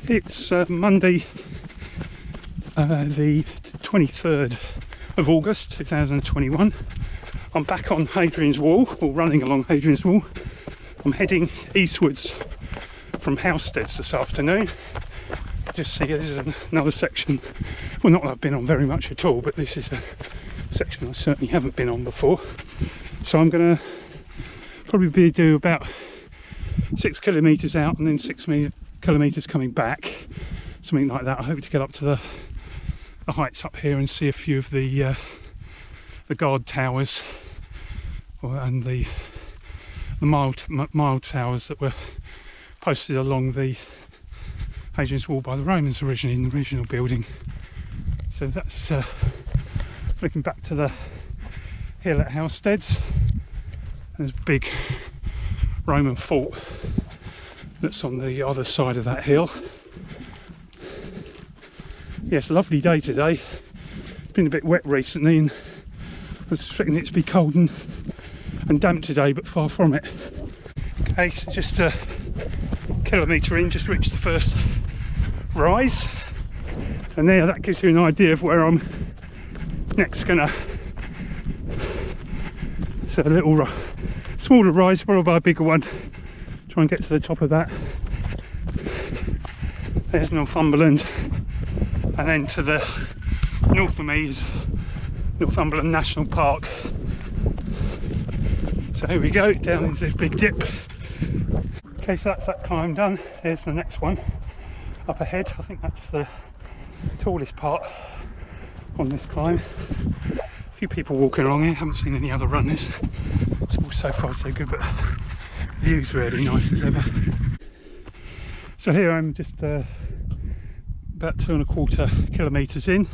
It's Monday the 23rd of August 2021. I'm back on Hadrians Wall, or running along Hadrians Wall. I'm heading eastwards from Housesteads this afternoon. Just see this is another section, well, not that I've been on very much at all, but this is a section I certainly haven't been on before. So I'm going to probably do about 6 kilometres out and then 6 kilometres coming back, something like that. I hope to get up to the heights up here and see a few of the guard towers and the mile towers that were posted along the Hadrian's Wall by the Romans originally in the original building. So that's looking back to the hill at Housesteads. There's a big Roman fort that's on the other side of that hill. Yes, a lovely day today. It's been a bit wet recently and I was expecting it to be cold and damp today, but far from it. Okay, so just a kilometre in, just reached the first rise, and there, that gives you an idea of where I'm next gonna. So a little smaller rise followed by a bigger one. Try and get to the top of that. There's Northumberland, and then to the north of me is Northumberland National Park. So here we go, down into this big dip. Okay, so that's that climb done. Here's the next one up ahead. I think that's the tallest part on this climb. A few people walking along here, haven't seen any other runners. So far so good, but the view's really nice as ever. So here I'm just about 2¼ kilometres in.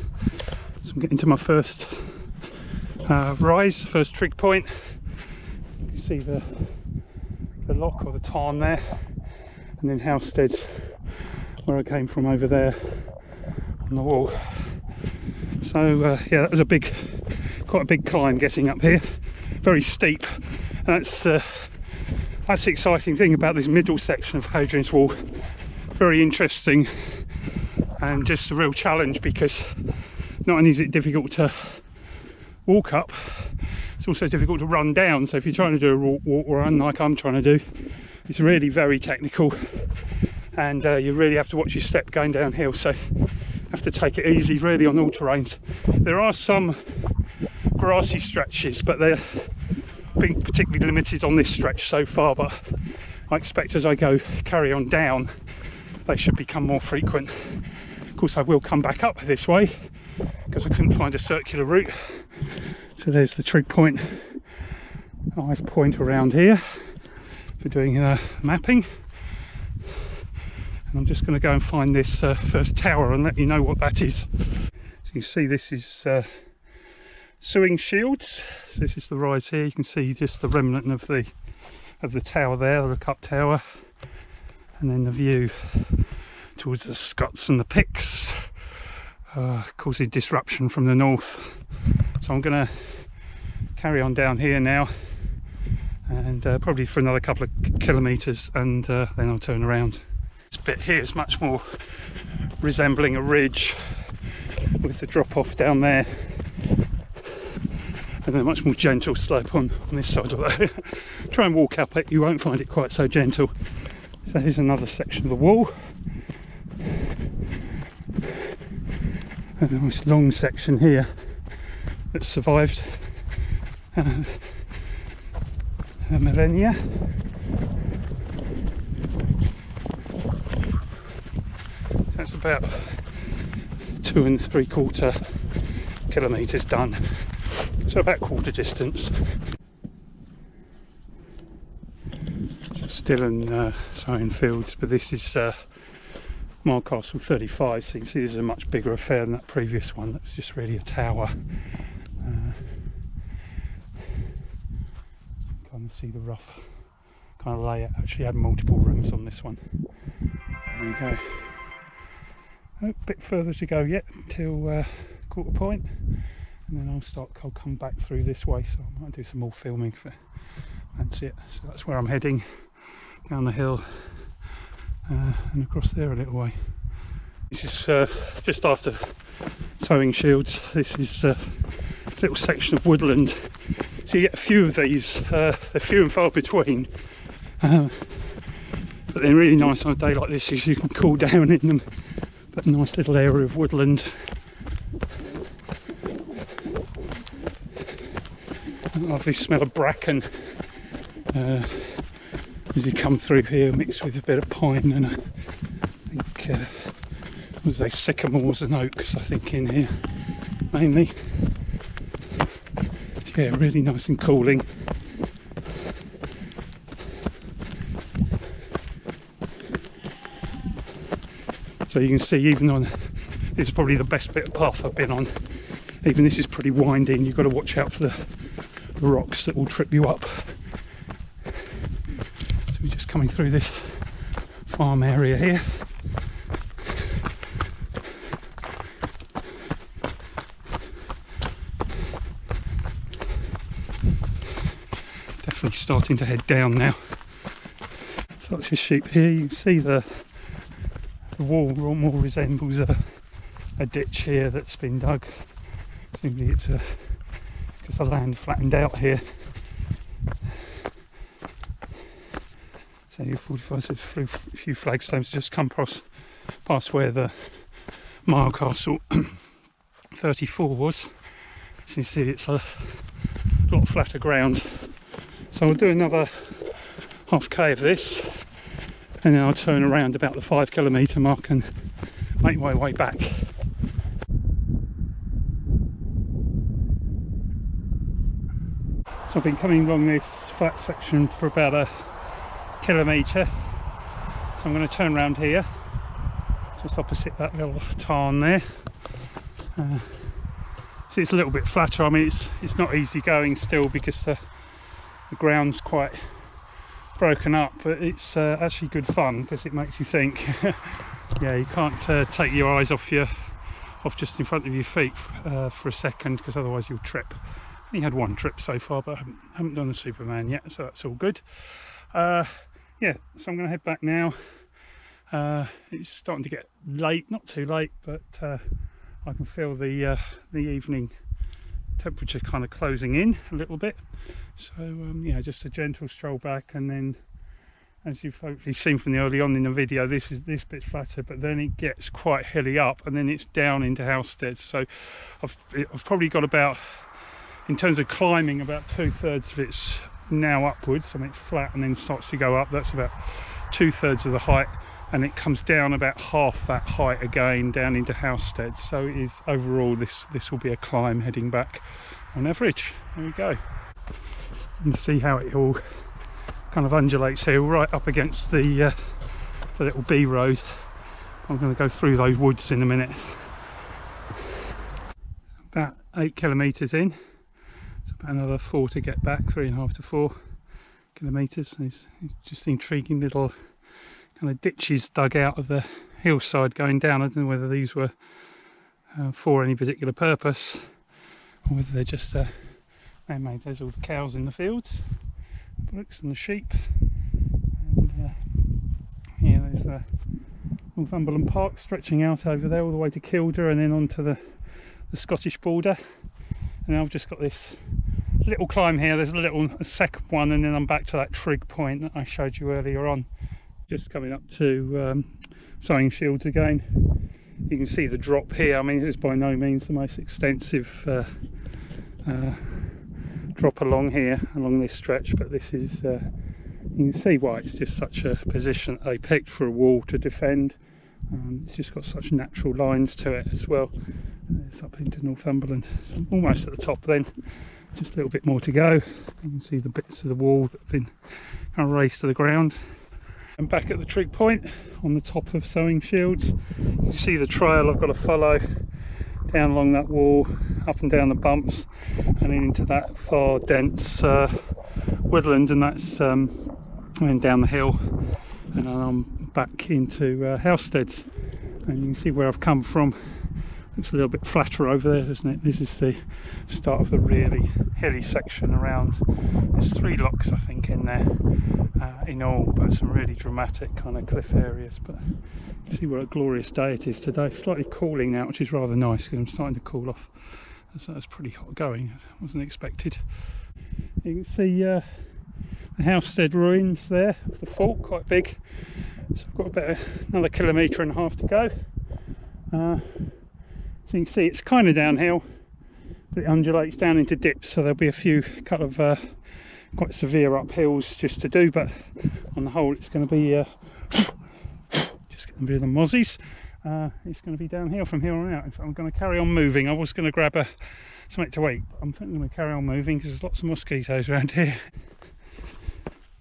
So I'm getting to my first rise, first trig point. You can see the lock or the tarn there, and then Housesteads, where I came from over there on the wall. So yeah, that was quite a big climb getting up here, very steep. That's the exciting thing about this middle section of Hadrian's Wall. Very interesting and just a real challenge, because not only is it difficult to walk up, it's also difficult to run down. So if you're trying to do a walk or run like I'm trying to do, it's really very technical, and you really have to watch your step going downhill. So you have to take it easy really on all terrains. There are some grassy stretches, but they're being particularly limited on this stretch so far, but I expect as I carry on down, they should become more frequent. Of course I will come back up this way because I couldn't find a circular route. So there's the trig point, nice point around here for doing mapping. And I'm just going to go and find this first tower and let you know what that is. So you see this is Sewingshields. So this is the rise here. You can see just the remnant of the tower there, the cup tower, and then the view towards the Scots and the Picts, causing disruption from the north. So I'm going to carry on down here now, and probably for another couple of kilometres, and then I'll turn around. This bit here is much more resembling a ridge with the drop off down there, and a much more gentle slope on this side of it. Try and walk up it, you won't find it quite so gentle. So here's another section of the wall. A nice long section here that survived a millennia. That's about 2¾ kilometres done. So about quarter distance. Still in Sewingshields, but this is Milecastle 35, so you can see this is a much bigger affair than that previous one. That's just really a tower. Kind of see the rough kind of layout. Actually had multiple rooms on this one. There we go. A bit further to go yet till quarter point, and then I'll come back through this way, so I might do some more filming for that's it. So that's where I'm heading, down the hill and across there a little way. This is just after Sewingshields. This is a little section of woodland. So you get a few of these, they're few and far between. But they're really nice on a day like this because you can cool down in them. But a nice little area of woodland. A lovely smell of bracken as you come through here, mixed with a bit of pine and I think what was they, sycamores and oaks I think in here mainly. Yeah, really nice and cooling. So you can see, even on this is probably the best bit of path I've been on. Even this is pretty windy and you've got to watch out for the rocks that will trip you up. So we're just coming through this farm area here. Definitely starting to head down now. Such a sheep here. You can see the wall more resembles a ditch here that's been dug. Simply it's because the land flattened out here. So you're 45 through a few flagstones, just come past where the Milecastle 34 was. So you see it's a lot flatter ground. So I'll do another half K of this and then I'll turn around about the 5 kilometre mark and make my way back. So I've been coming along this flat section for about a kilometre. So I'm going to turn around here, just opposite that little tarn there. See, it's a little bit flatter. I mean, it's not easy going still because the ground's quite broken up, but it's actually good fun because it makes you think. Yeah, you can't take your eyes off just in front of your feet for a second, because otherwise you'll trip. I only had one trip so far, but I haven't done the Superman yet, so that's all good. Yeah, so I'm going to head back now. It's starting to get late, not too late, but I can feel the evening temperature kind of closing in a little bit. So yeah, just a gentle stroll back, and then, as you've hopefully seen from the early on in the video, this bit's flatter, but then it gets quite hilly up, and then it's down into Housesteads. So I've probably got about, in terms of climbing, about 2/3 of it's now upwards. I mean, it's flat and then starts to go up. That's about 2/3 of the height, and it comes down about half that height again down into Housesteads. So it is overall, this will be a climb heading back on average. There we go. You can see how it all kind of undulates here, right up against the little B road. I'm going to go through those woods in a minute. About 8 kilometres in. It's about another 4 to get back, 3.5 to 4 kilometres. There's just intriguing little kind of ditches dug out of the hillside going down. I don't know whether these were for any particular purpose, or whether they're just man-made. There's all the cows in the fields, the bullocks and the sheep, and yeah, there's Northumberland Park stretching out over there all the way to Kilda, and then onto the Scottish border. And I've just got this little climb here. There's a second one, and then I'm back to that trig point that I showed you earlier on. Just coming up to Sewingshields again. You can see the drop here. I mean, this is by no means the most extensive drop along here, along this stretch, but this is, you can see why it's just such a position that they picked for a wall to defend. It's just got such natural lines to it as well. It's up into Northumberland, so I'm almost at the top then, just a little bit more to go. You can see the bits of the wall that have been kind of raised to the ground. I'm back at the trig point on the top of Sewingshields. You can see the trail I've got to follow down along that wall, up and down the bumps, and then into that far dense woodland, and that's and down the hill, and I'm back into Housesteads. And you can see where I've come from. Looks a little bit flatter over there, doesn't it? This is the start of the really hilly section around. There's 3 locks I think in there, in all, but some really dramatic kind of cliff areas. But you see what a glorious day it is today. Slightly cooling now, which is rather nice because I'm starting to cool off. So that's pretty hot going, wasn't expected. You can see the Housestead ruins there of the fort, quite big. So I've got about another 1.5 kilometres to go. So you can see it's kind of downhill, but it undulates down into dips, so there'll be a couple of quite severe uphills just to do, but on the whole it's going to be just getting rid of the mozzies. It's going to be downhill from here on out. In fact, I'm going to carry on moving. I was going to grab something to eat, but I'm thinking I'm going to carry on moving because there's lots of mosquitoes around here.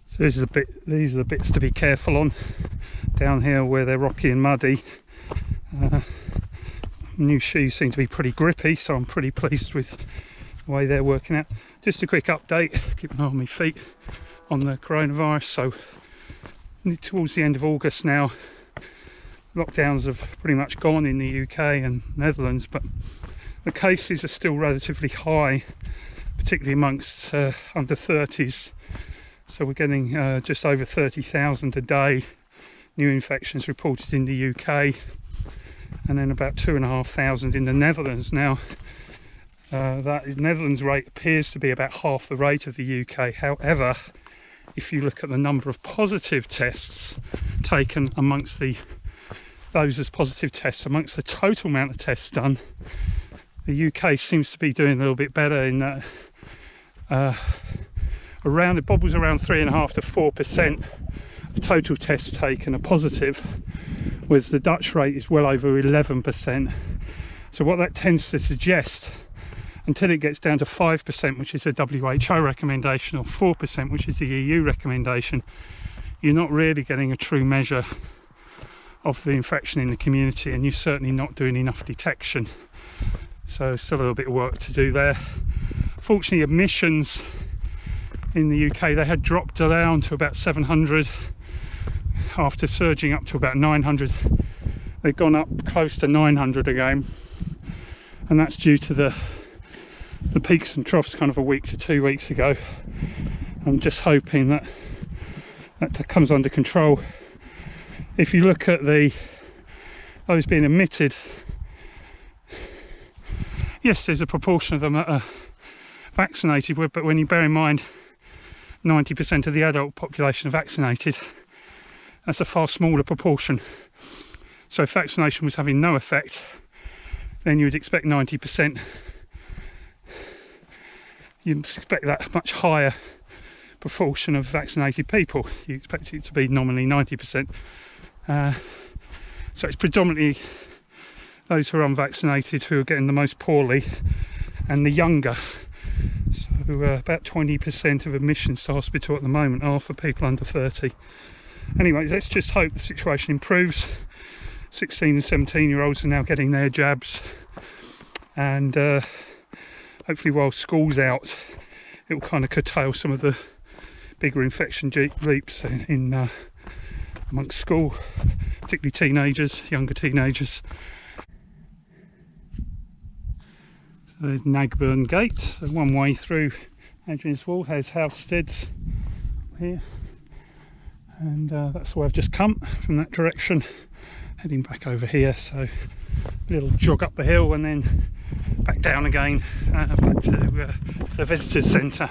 So these are the bits to be careful on down here where they're rocky and muddy. New shoes seem to be pretty grippy, so I'm pretty pleased with the way they're working out. Just a quick update, keep an eye on my feet on the coronavirus. So towards the end of August now, lockdowns have pretty much gone in the UK and Netherlands, but the cases are still relatively high, particularly amongst under 30s. So we're getting just over 30,000 a day new infections reported in the UK, and then about 2,500 in the Netherlands. Now that Netherlands rate appears to be about half the rate of the UK. However, if you look at the number of positive tests taken amongst those as positive tests amongst the total amount of tests done, the UK seems to be doing a little bit better in that it bobbles around 3.5% to 4% of total tests taken are positive, whereas the Dutch rate is well over 11%. So what that tends to suggest, until it gets down to 5%, which is a WHO recommendation, or 4%, which is the EU recommendation, you're not really getting a true measure of the infection in the community, and you're certainly not doing enough detection. So still a little bit of work to do there. Fortunately, admissions in the UK, they had dropped down to about 700 after surging up to about 900. They've gone up close to 900 again, and that's due to the peaks and troughs kind of a week to 2 weeks ago. I'm just hoping that comes under control. If you look at those being admitted, yes, there's a proportion of them that are vaccinated, but when you bear in mind 90% of the adult population are vaccinated, that's a far smaller proportion. So if vaccination was having no effect, then you would expect 90%. You'd expect that much higher proportion of vaccinated people. You expect it to be nominally 90%. So it's predominantly those who are unvaccinated who are getting the most poorly, and the younger. So about 20% of admissions to hospital at the moment are for people under 30. Anyway, let's just hope the situation improves. 16 and 17-year-olds are now getting their jabs, and hopefully while school's out, it will kind of curtail some of the bigger infection leaps in amongst school, particularly teenagers, younger teenagers. So there's Nagburn Gate, so one way through Hadrians Wall. There's Housesteads here, and that's where I've just come from that direction, heading back over here. So a little jog up the hill and then back down again, back to the visitors centre.